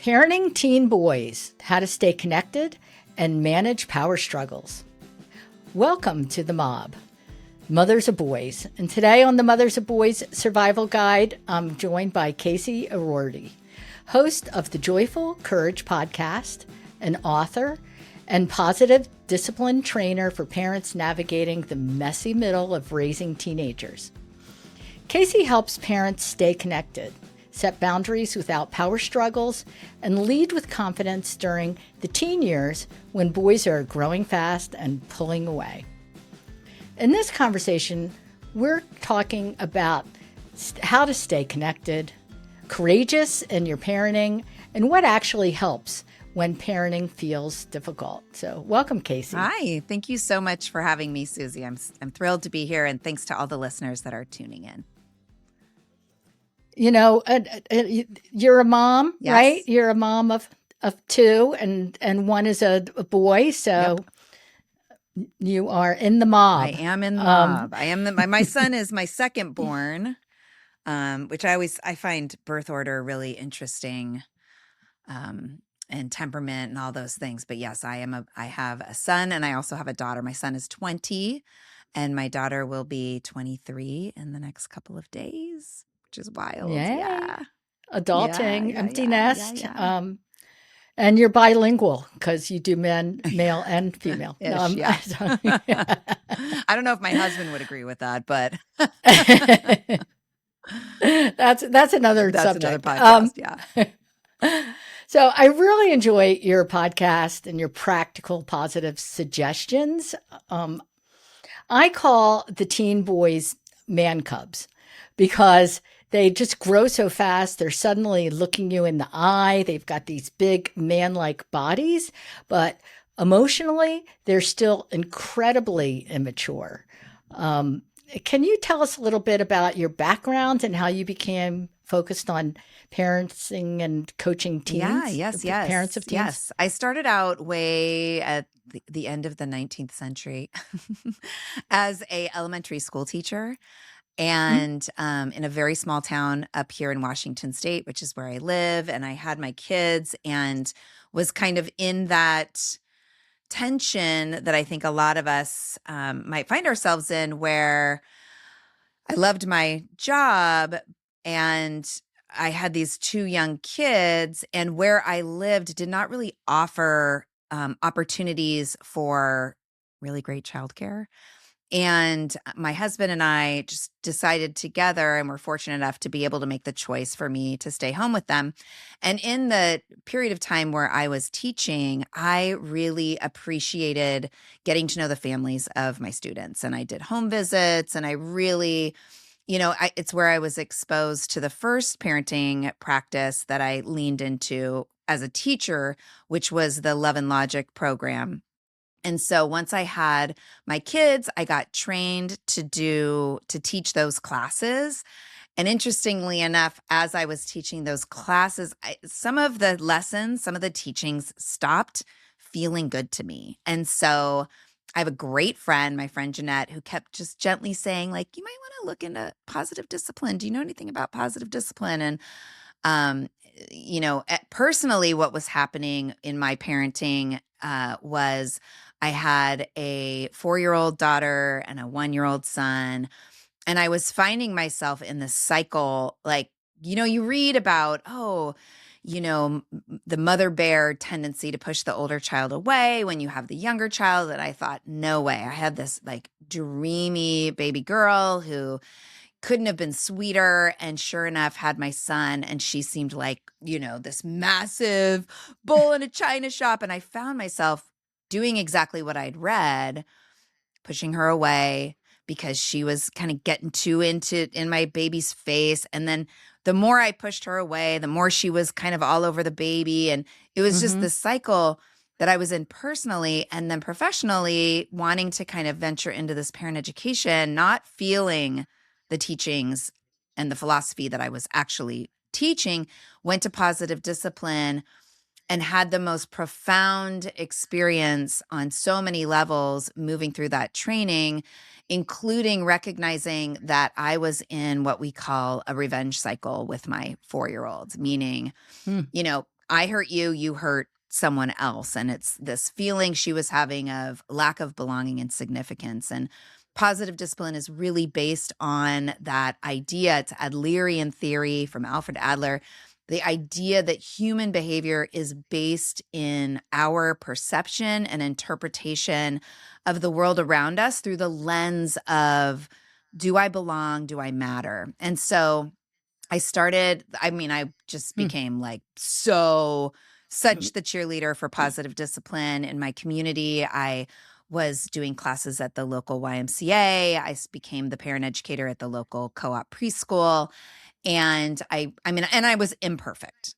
Parenting teen boys, how to stay connected and manage power struggles. Welcome to the mob, Mothers of Boys. And today on the Mothers of Boys Survival Guide, I'm joined by Casey O'Rourke, host of the Joyful Courage podcast, an author, and positive discipline trainer for parents navigating the messy middle of raising teenagers. Casey helps parents stay connected, set boundaries without power struggles, and lead with confidence during the teen years when boys are growing fast and pulling away. In this conversation, we're talking about how to stay connected, courageous in your parenting, and what actually helps when parenting feels difficult. So welcome, Casey. Hi. Thank you so much for having me, Suzy. I'm thrilled to be here, and thanks to all the listeners that are tuning in. You know, you're a mom, Yes. right? You're a mom of two, and one is a boy. So you are in the mob. I am in the mob. I am my son is my second born, which I find birth order really interesting, and temperament and all those things. But yes, I have a son, and I also have a daughter. My son is 20, and my daughter will be 23 in the next couple of days. Which is wild. Yay. Yeah. Adulting, empty nest. And you're bilingual because you do male and female. Yes. I don't know if my husband would agree with that, but that's another subject. Another podcast, yeah. So I really enjoy your podcast and your practical, positive suggestions. I call the teen boys man cubs because they just grow so fast. They're suddenly looking you in the eye. They've got these big man-like bodies, but emotionally, they're still incredibly immature. Can you tell us a little bit about your background and how you became focused on parenting and coaching teens? Yes. Parents of teens? Yes. I started out way at the end of the 19th century as a elementary school teacher. And in a very small town up here in Washington State, which is where I live, and I had my kids and was kind of in that tension that I think a lot of us might find ourselves in, where I loved my job and I had these two young kids, and where I lived did not really offer opportunities for really great childcare. And my husband and I just decided together, and we're fortunate enough to be able to make the choice for me to stay home with them. And in the period of time where I was teaching, I really appreciated getting to know the families of my students. And I did home visits, and I really, it's where I was exposed to the first parenting practice that I leaned into as a teacher, which was the Love and Logic program. And so once I had my kids, I got trained to teach those classes. And interestingly enough, as I was teaching those classes, some of the lessons, some of the teachings stopped feeling good to me. And so I have a great friend, my friend Jeanette, who kept just gently saying, like, you might want to look into positive discipline. Do you know anything about positive discipline? And, personally, what was happening in my parenting was I had a 4-year-old daughter and a 1-year-old son, and I was finding myself in this cycle. Like, you read about, the mother bear tendency to push the older child away when you have the younger child. And I thought, no way. I had this like dreamy baby girl who couldn't have been sweeter, and sure enough had my son, and she seemed like, this massive bull in a china shop. And I found myself doing exactly what I'd read, pushing her away because she was kind of getting too in my baby's face. And then the more I pushed her away, the more she was kind of all over the baby. And it was just this cycle that I was in personally, and then professionally, wanting to kind of venture into this parent education, not feeling the teachings and the philosophy that I was actually teaching, went to positive discipline and had the most profound experience on so many levels moving through that training, including recognizing that I was in what we call a revenge cycle with my 4-year-old, meaning, I hurt you, you hurt someone else. And it's this feeling she was having of lack of belonging and significance. And positive discipline is really based on that idea. It's Adlerian theory from Alfred Adler. The idea that human behavior is based in our perception and interpretation of the world around us through the lens of, do I belong? Do I matter? And so I just Mm. became like such the cheerleader for positive discipline in my community. I was doing classes at the local YMCA. Became the parent educator at the local co-op preschool. And I was imperfect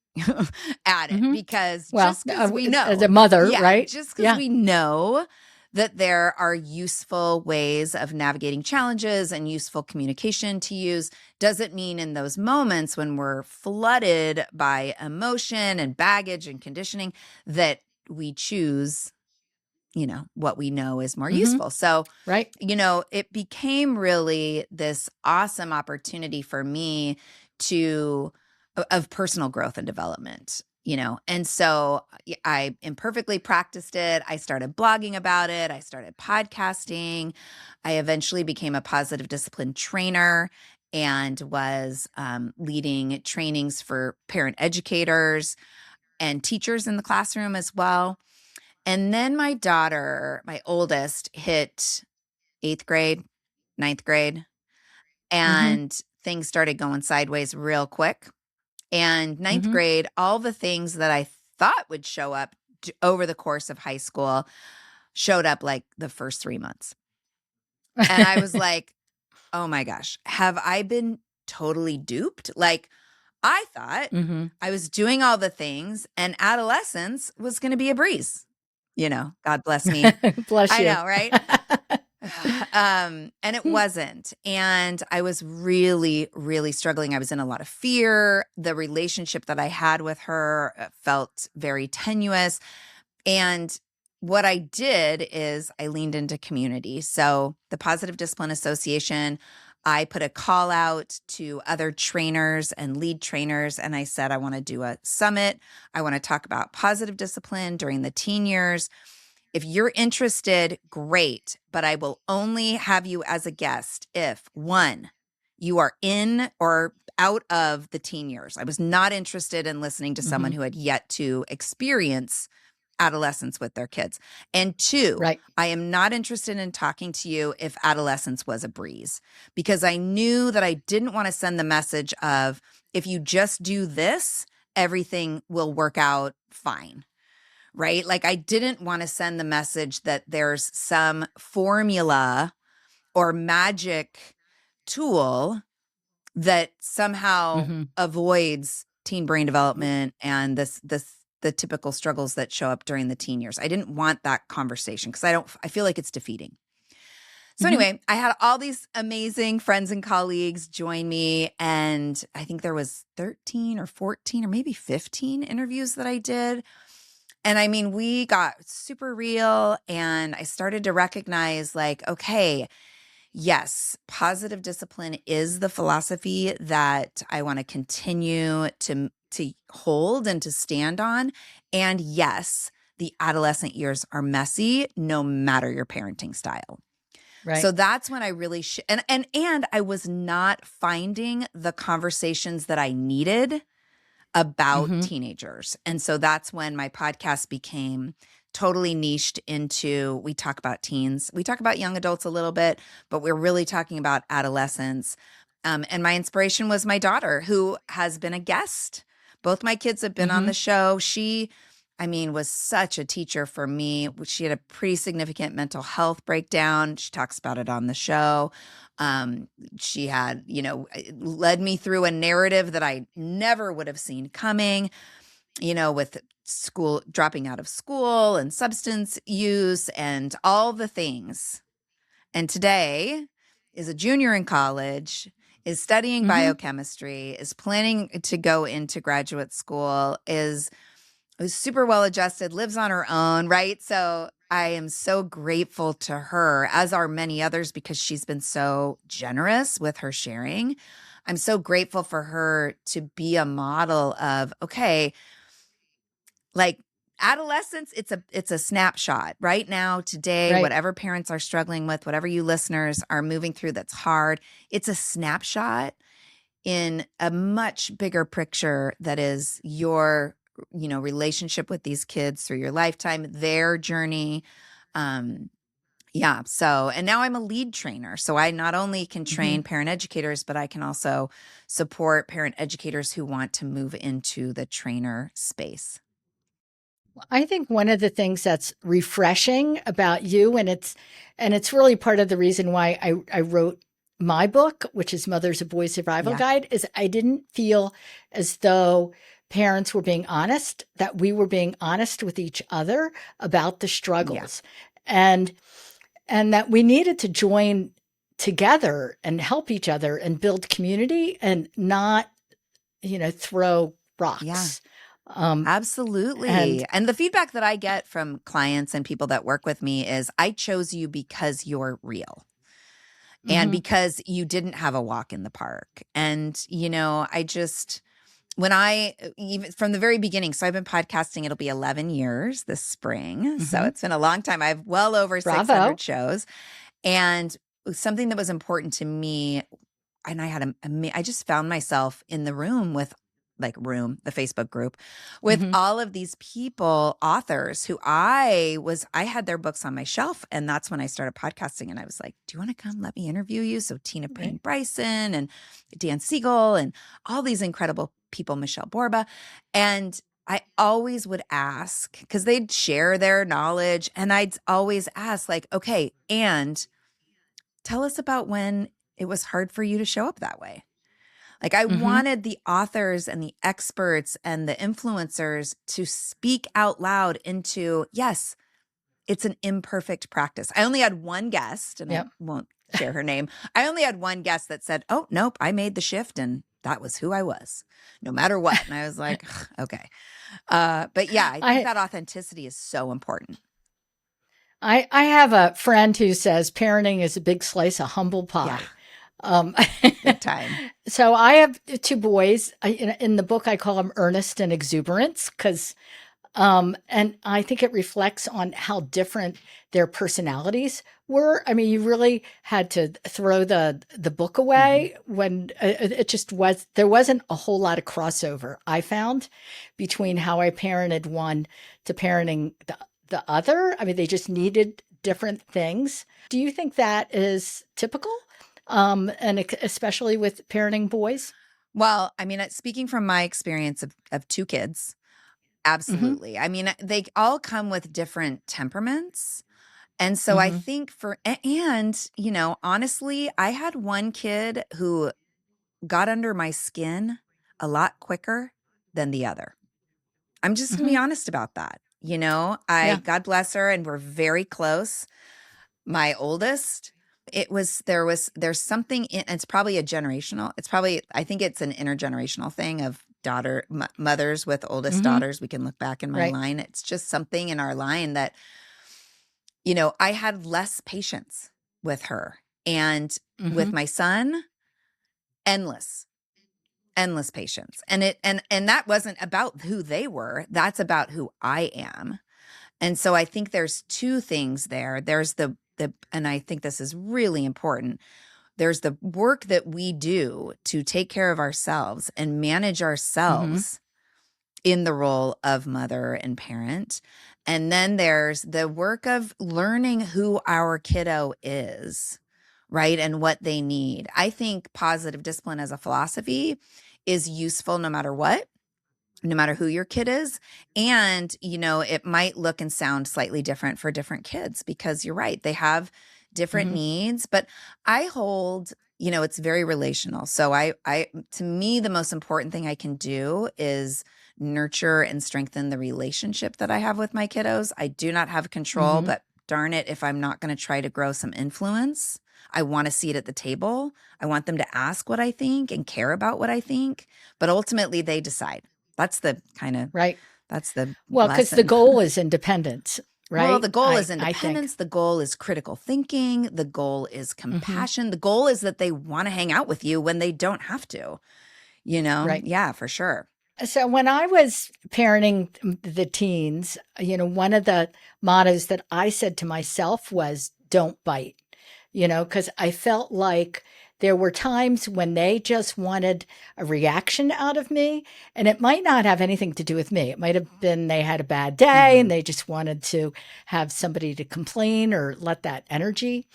at it, Mm-hmm. because Well, just because we know, as a mother, yeah, right? just because Yeah. we know that there are useful ways of navigating challenges and useful communication to use doesn't mean in those moments when we're flooded by emotion and baggage and conditioning that we choose, what we know is more Mm-hmm. useful. So, Right. it became really this awesome opportunity for me of personal growth and development, and so I imperfectly practiced it. I started blogging about it. I started podcasting. I eventually became a positive discipline trainer and was leading trainings for parent educators and teachers in the classroom as well. And then my daughter, my oldest, hit 8th grade, 9th grade, Mm-hmm. and things started going sideways real quick. And ninth Mm-hmm. grade, all the things that I thought would show up over the course of high school showed up like the first 3 months. And I was like, oh my gosh, have I been totally duped? Like, I thought Mm-hmm. I was doing all the things and adolescence was going to be a breeze. God bless me. Bless I you. know, right? And it wasn't. And I was really, really struggling. I was in a lot of fear. The relationship that I had with her felt very tenuous. And what I did is I leaned into community. So the Positive Discipline Association, I put a call out to other trainers and lead trainers. And I said, I want to do a summit. I want to talk about positive discipline during the teen years. If you're interested, great, but I will only have you as a guest if, one, you are in or out of the teen years. I was not interested in listening to someone Mm-hmm. who had yet to experience adolescence with their kids. And two, Right. I am not interested in talking to you if adolescence was a breeze, because I knew that I didn't want to send the message of, if you just do this, everything will work out fine. Right? Like, I didn't want to send the message that there's some formula or magic tool that somehow Mm-hmm. avoids teen brain development and the typical struggles that show up during the teen years. I didn't want that conversation because I feel like it's defeating. So Mm-hmm. anyway, I had all these amazing friends and colleagues join me, and I think there was 13 or 14 or maybe 15 interviews that I did. And I mean, we got super real, and I started to recognize, like, okay, yes, positive discipline is the philosophy that I want to continue to hold and to stand on. And yes, the adolescent years are messy, no matter your parenting style. Right. So that's when I really and I was not finding the conversations that I needed about Mm-hmm. teenagers. And so that's when my podcast became totally niched into, we talk about teens, we talk about young adults a little bit, but we're really talking about adolescents. And my inspiration was my daughter, who has been a guest. Both my kids have been on Mm-hmm. the show. She, was such a teacher for me. She had a pretty significant mental health breakdown. She talks about it on the show. Um, she had, led me through a narrative that I never would have seen coming, with school, dropping out of school and substance use and all the things. And today is a junior in college, is studying Mm-hmm. biochemistry, is planning to go into graduate school, is super well adjusted, lives on her own, right? So I am so grateful to her, as are many others, because she's been so generous with her sharing. I'm so grateful for her to be a model of, okay, like adolescence, it's a snapshot right now, today, Right. whatever parents are struggling with, whatever you listeners are moving through that's hard, it's a snapshot in a much bigger picture that is your, relationship with these kids through your lifetime, their journey. Yeah. So, and now I'm a lead trainer. So I not only can Hmm. train parent educators, but I can also support parent educators who want to move into the trainer space. I think one of the things that's refreshing about you, and it's really part of the reason why I wrote my book, which is Mothers of Boys Survival Yeah. Guide, is I didn't feel as though parents were being honest, that we were being honest with each other about the Yeah. struggles, and and that we needed to join together and help each other and build community and not, throw Yeah. rocks. And Absolutely. And the feedback that I get from clients and people that work with me is, I chose you because you're real and mhm, because you didn't have a walk in the park. And, I just, when I, even from the very beginning, so I've been podcasting, it'll be 11 years this spring. So mhm. it's been a long time. I have well over 600 Bravo. shows. And something that was important to me, and I had I just found myself in the room with, the Facebook group, with Mhm. all of these people, authors who I had their books on my shelf. And that's when I started podcasting. And I was like, do you want to come let me interview you? So Tina Right. Payne Bryson and Dan Siegel and all these incredible people, Michelle Borba. And I always would ask, because they'd share their knowledge, and I'd always ask, like, okay, and tell us about when it was hard for you to show up that way. Like, I Mhm. wanted the authors and the experts and the influencers to speak out loud into, yes, it's an imperfect practice. I only had one guest, and I Yep. won't share her name. I only had one guest that said, oh, nope, I made the shift and that was who I was, no matter what. And I was like, okay. But yeah, I think I that authenticity is so important. I have a friend who says parenting is a big slice of humble Yeah, pie. Um, big time. so I have two boys. In the book, I call them Ernest and Exuberance because, and I think it reflects on how different their personalities were. I mean, you really had to throw the book Hmm. away when it just was. There wasn't a whole lot of crossover. I found between how I parented one to parenting the other. I mean, they just needed different things. Do you think that is typical? And especially with parenting boys? Well, I mean, speaking from my experience of two kids, Mm-hmm. absolutely. I mean, they all come with different temperaments. And so I Mm-hmm. think and, honestly, I had one kid who got under my skin a lot quicker than the other. I'm just going to Mm-hmm. be honest about that. Yeah. God bless her, and we're very close. My oldest, there's something it's probably I think it's an intergenerational thing of mothers with oldest Mm-hmm. daughters. We can look back in my Right. line. It's just something in our line that, I had less patience with her. And Mm-hmm. with my son, endless, endless patience. And that wasn't about who they were. That's about who I am. And so I think there's two things there. There's and I think this is really important. There's the work that we do to take care of ourselves and manage Mm-hmm. ourselves in the role of mother and parent. And then there's the work of learning who our kiddo is, right? And what they need. I think positive discipline as a philosophy is useful no matter what, no matter who your kid is. And, it might look and sound slightly different for different kids, because you're right, they have different Mm-hmm. needs. But I hold, it's very relational. So to me, the most important thing I can do is nurture and strengthen the relationship that I have with my kiddos. I do not have control, Mm-hmm. but darn it, if I'm not going to try to grow some influence, I want to see it at the table. I want them to ask what I think and care about what I think, but ultimately they decide. That's the kind of Right. that's the Well, because the lesson. goal is independence, Well, right? the goal is I think. independence, the goal is critical thinking, the goal is Mm-hmm. compassion, the goal is that they want to hang out with you when they don't have to, Right. Yeah, for sure. So when I was parenting the teens, one of the mottos that I said to myself was don't bite, because I felt like there were times when they just wanted a reaction out of me, and it might not have anything to do with me. It might have been they had a bad day and Mhm. they just wanted to have somebody to complain or let that energy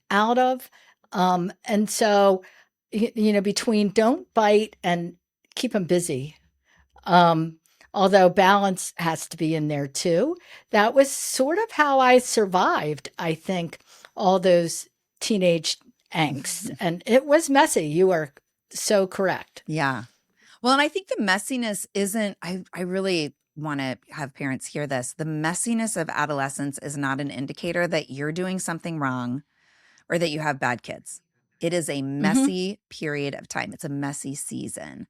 out of. And so, between don't bite and keep them busy, um, although balance has to be in there too. That was sort of how I survived, I think, all those teenage angst. And it was messy. You are so correct. Yeah. Well, and I think the messiness isn't, I really want to have parents hear this. The messiness of adolescence is not an indicator that you're doing something wrong or that you have bad kids. It is a Hmm. messy period of time. It's a messy season.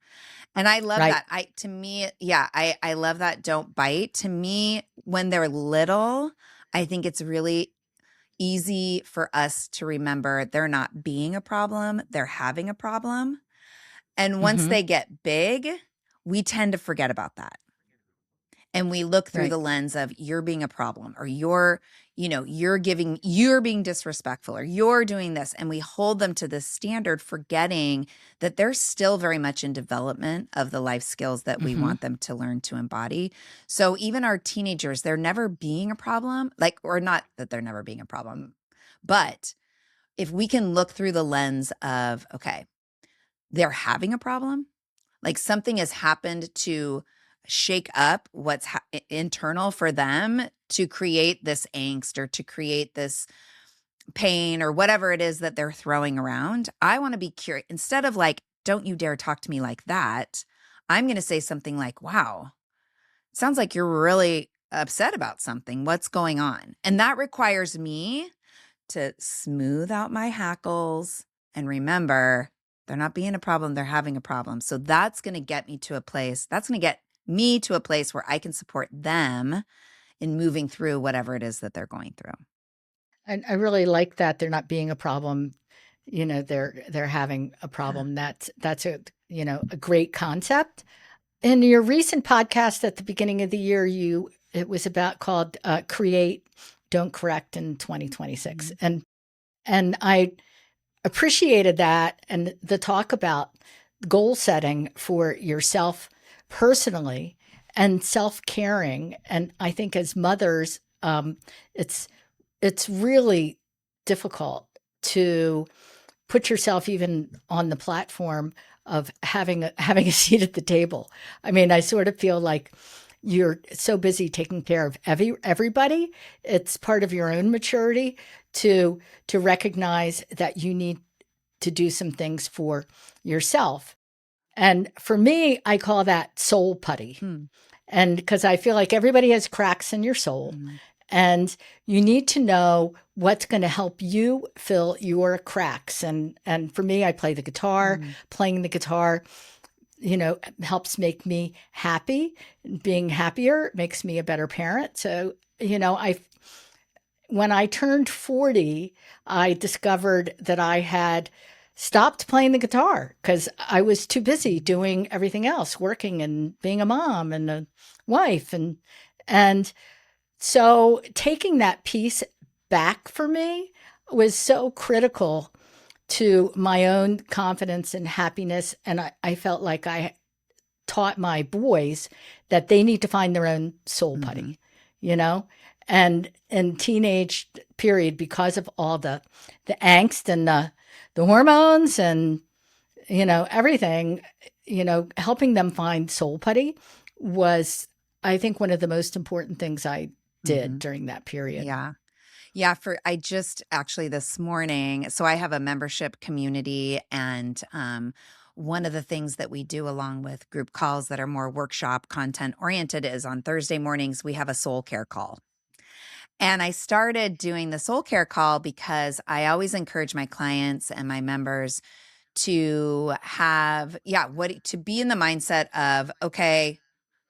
And I love Right. that. To me, yeah, I love that don't bite. To me, when they're little, I think it's really easy for us to remember they're not being a problem, they're having a problem. And once Hmm. they get big, we tend to forget about that. And we look through Right. the lens of you're being a problem or you're being disrespectful or you're doing this. And we hold them to this standard, forgetting that they're still very much in development of the life skills that we Hmm. want them to learn to embody. So even our teenagers, they're never being a problem, or not that they're never being a problem, but if we can look through the lens of, okay, they're having a problem, like something has happened to shake up what's internal for them to create this angst or to create this pain or whatever it is that they're throwing around. I want to be curious. Instead of like, don't you dare talk to me like that, I'm going to say something like, wow, sounds like you're really upset about something. What's going on? And that requires me to smooth out my hackles and remember they're not being a problem, they're having a problem. So that's going to get me to a place, that's going to get me to a place where I can support them in moving through whatever it is that they're going through. And I really like that they're not being a problem. They're having a Yeah. problem. That's a great concept. In your recent podcast at the beginning of the year, it was about called "Create, Don't Correct" in 2026, Mhm. and I appreciated that and the talk about goal setting for yourself personally and self caring. And I think as mothers, it's it's really difficult to put yourself even on the platform of having a seat at the table. I mean, I sort of feel like you're so busy taking care of everybody. It's part of your own maturity to to recognize that you need to do some things for yourself. And for me, I call that soul putty. Hmm. And because I feel like everybody has cracks in your soul, Mhm. and you need to know what's going to help you fill your cracks. And for me, I play the guitar. Mhm. Playing the guitar, helps make me happy. Being happier makes me a better parent. So, I when I turned 40, I discovered that I had stopped playing the guitar because I was too busy Mhm. doing everything else, working and being a mom and a wife. And so taking that piece back for me was so critical to my own confidence and happiness. And I felt like I taught my boys that they need to find their own soul Mhm. putty, you know? And in teenage period, because of all the angst and the hormones and, everything, helping them find soul putty was, I think, one of the most important things I did Mhm. during that period. Yeah. Yeah, I just actually this morning, so I have a membership community, and one of the things that we do along with group calls that are more workshop content oriented is on Thursday mornings we have a soul care call. And I started doing the soul care call because I always encourage my clients and my members to have, yeah, to be in the mindset of, okay,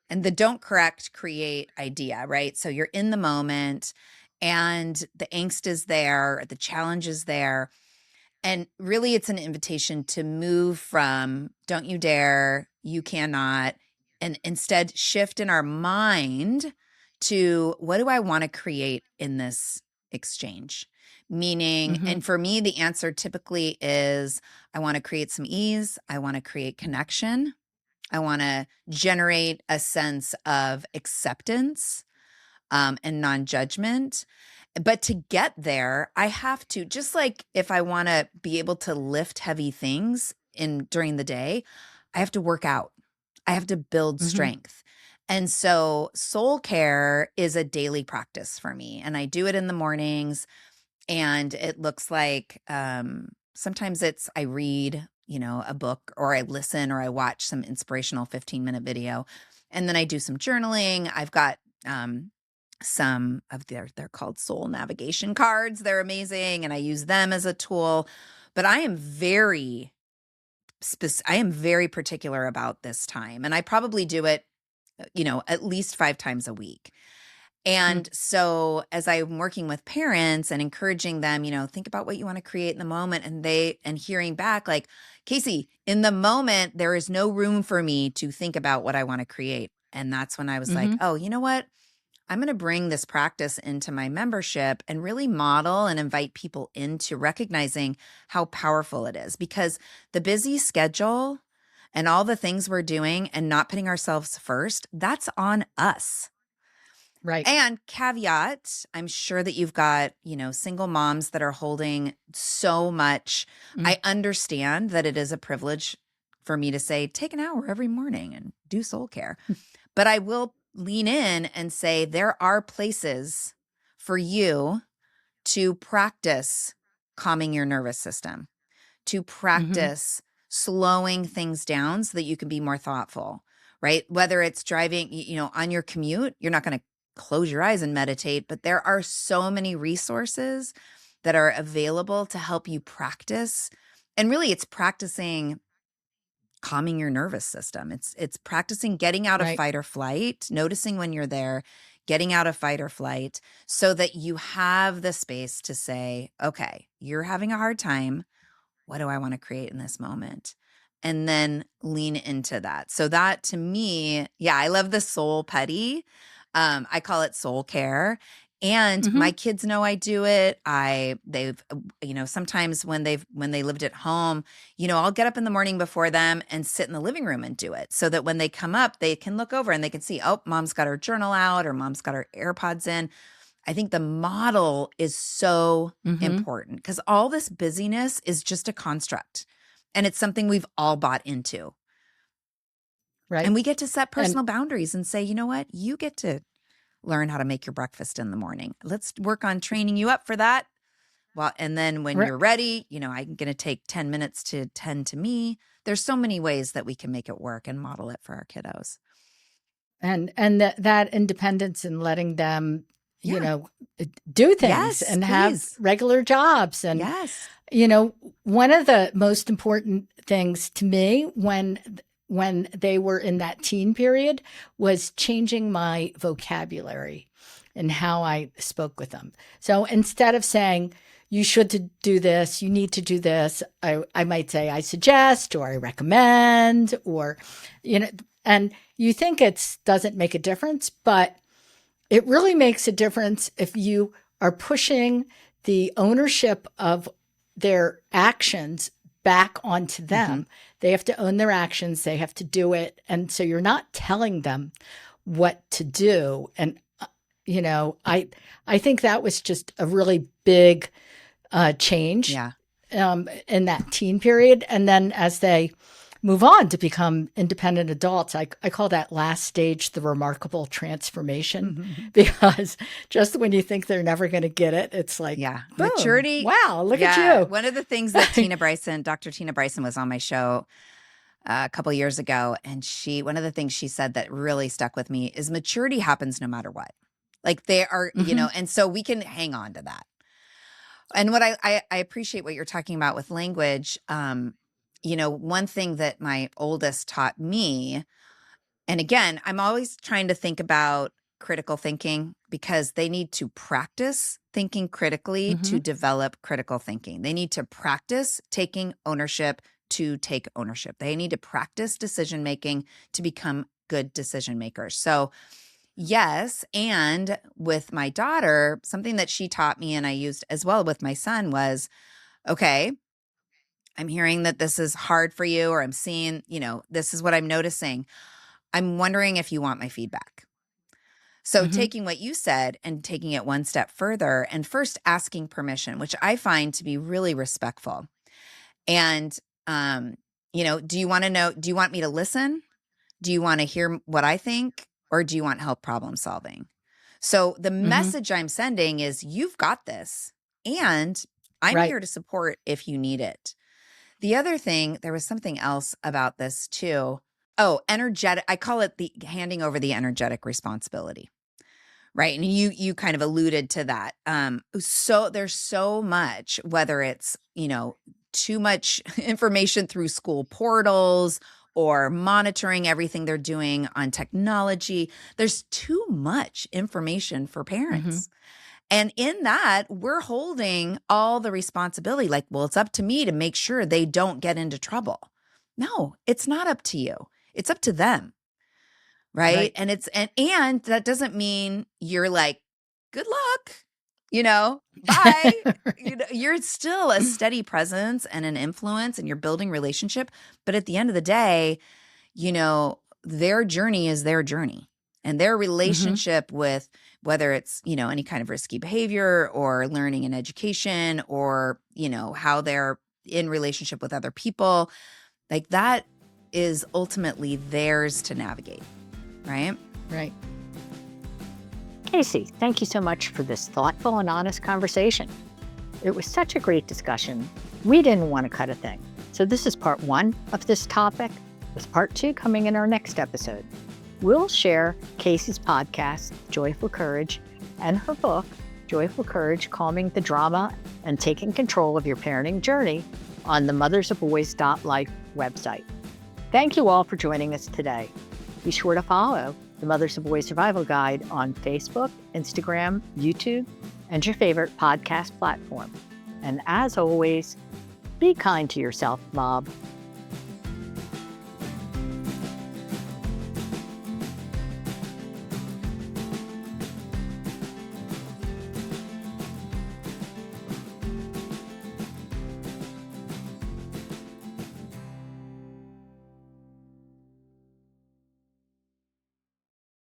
and the don't correct, create idea, right? So you're in the moment and the angst is there, the challenge is there. And really, it's an invitation to move from don't you dare, you cannot, and instead shift in our mind to what do I want to create in this exchange? Meaning, Mm-hmm. and for me, the answer typically is I want to create some ease. I want to create connection. I want to generate a sense of acceptance and non-judgment. But to get there, I have to, just like if I want to be able to lift heavy things during the day, I have to work out. I have to build Mm-hmm. strength. And so soul care is a daily practice for me. And I do it in the mornings. And it looks like sometimes I read, a book, or I listen, or I watch some inspirational 15-minute video. And then I do some journaling. I've got some of they're called soul navigation cards. They're amazing. And I use them as a tool. But I am very particular about this time. And I probably do it, at least 5 times a week. And so as I'm working with parents and encouraging them, think about what you want to create in the moment, and hearing back like, Casey, in the moment, there is no room for me to think about what I want to create. And that's when I was like, Mm-hmm. oh, you know what? I'm going to bring this practice into my membership and really model and invite people into recognizing how powerful it is, because the busy schedule and all the things we're doing and not putting ourselves first, that's on us. Right. And caveat, I'm sure that you've got, single moms that are holding so much. Mm-hmm. I understand that it is a privilege for me to say, take an hour every morning and do soul care. But I will lean in and say there are places for you to practice calming your nervous system, to practice slowing things down so that you can be more thoughtful, right? Whether it's driving, on your commute, you're not going to close your eyes and meditate, but there are so many resources that are available to help you practice. And really, it's practicing calming your nervous system. It's practicing getting out of Right. fight or flight, noticing when you're there, getting out of fight or flight, so that you have the space to say, okay, you're having a hard time. What do I want to create in this moment? And then lean into that. So that, to me, yeah, I love the soul putty. I call it soul care. And Mm-hmm. my kids know I do it. They've, sometimes when they lived at home, I'll get up in the morning before them and sit in the living room and do it, so that when they come up, they can look over and they can see, oh, mom's got her journal out, or mom's got her AirPods in. I think the model is so important, because all this busyness is just a construct, and it's something we've all bought into. Right. And we get to set personal And boundaries and say, you know what? You get to learn how to make your breakfast in the morning. Let's work on training you up for that. Well, and then when you're ready, I'm going to take 10 minutes to tend to me. There's so many ways that we can make it work and model it for our kiddos. and that independence and letting them, Yeah. do things Yes, and have please. regular jobs. And, Yes. one of the most important things to me when they were in that teen period was changing my vocabulary and how I spoke with them. So instead of saying, you should do this, you need to do this, I might say, I suggest, or I recommend, or, and you think it doesn't make a difference, but it really makes a difference if you are pushing the ownership of their actions back onto them. They have to own their actions, they have to do it. And so you're not telling them what to do. And, I think that was just a really big change Yeah. in that teen period. And then as they move on to become independent adults, I call that last stage the remarkable transformation, because just when you think they're never going to get it, it's like, yeah, boom, maturity. wow, look at you. One of the things that Dr. Tina Bryson was on my show a couple years ago, and one of the things she said that really stuck with me is maturity happens no matter what. Like they are, and so we can hang on to that. And what I appreciate what you're talking about with language. One thing that my oldest taught me, and again, I'm always trying to think about critical thinking, because they need to practice thinking critically to develop critical thinking. They need to practice taking ownership to take ownership. They need to practice decision making to become good decision makers. So yes. And with my daughter, something that she taught me and I used as well with my son was, okay, I'm hearing that this is hard for you, or I'm seeing, this is what I'm noticing. I'm wondering if you want my feedback. So Mm-hmm. taking what you said and taking it one step further and first asking permission, which I find to be really respectful. And, do you want to know, do you want me to listen? Do you want to hear what I think, or do you want help problem solving? So the message I'm sending is, you've got this, and I'm Right. here to support if you need it. The other thing, there was something else about this too. Oh, energetic. I call it the handing over the energetic responsibility. Right. And you kind of alluded to that. So there's so much, whether it's, too much information through school portals or monitoring everything they're doing on technology. There's too much information for parents. And in that, we're holding all the responsibility. Like, well, it's up to me to make sure they don't get into trouble. No, it's not up to you. It's up to them. Right. And and that doesn't mean you're like, good luck, bye. You're still a steady presence and an influence, and you're building relationship. But at the end of the day, their journey is their journey, and their relationship with, whether it's, any kind of risky behavior or learning and education, or, how they're in relationship with other people, like that is ultimately theirs to navigate. Right? Right. Casey, thank you so much for this thoughtful and honest conversation. It was such a great discussion. We didn't want to cut a thing. So this is part 1 of this topic, with part 2 coming in our next episode. We'll share Casey's podcast, Joyful Courage, and her book, Joyful Courage, Calming the Drama and Taking Control of Your Parenting Journey, on the mothersaboys.life website. Thank you all for joining us today. Be sure to follow the Mothers of Boys Survival Guide on Facebook, Instagram, YouTube, and your favorite podcast platform. And as always, be kind to yourself, Mob.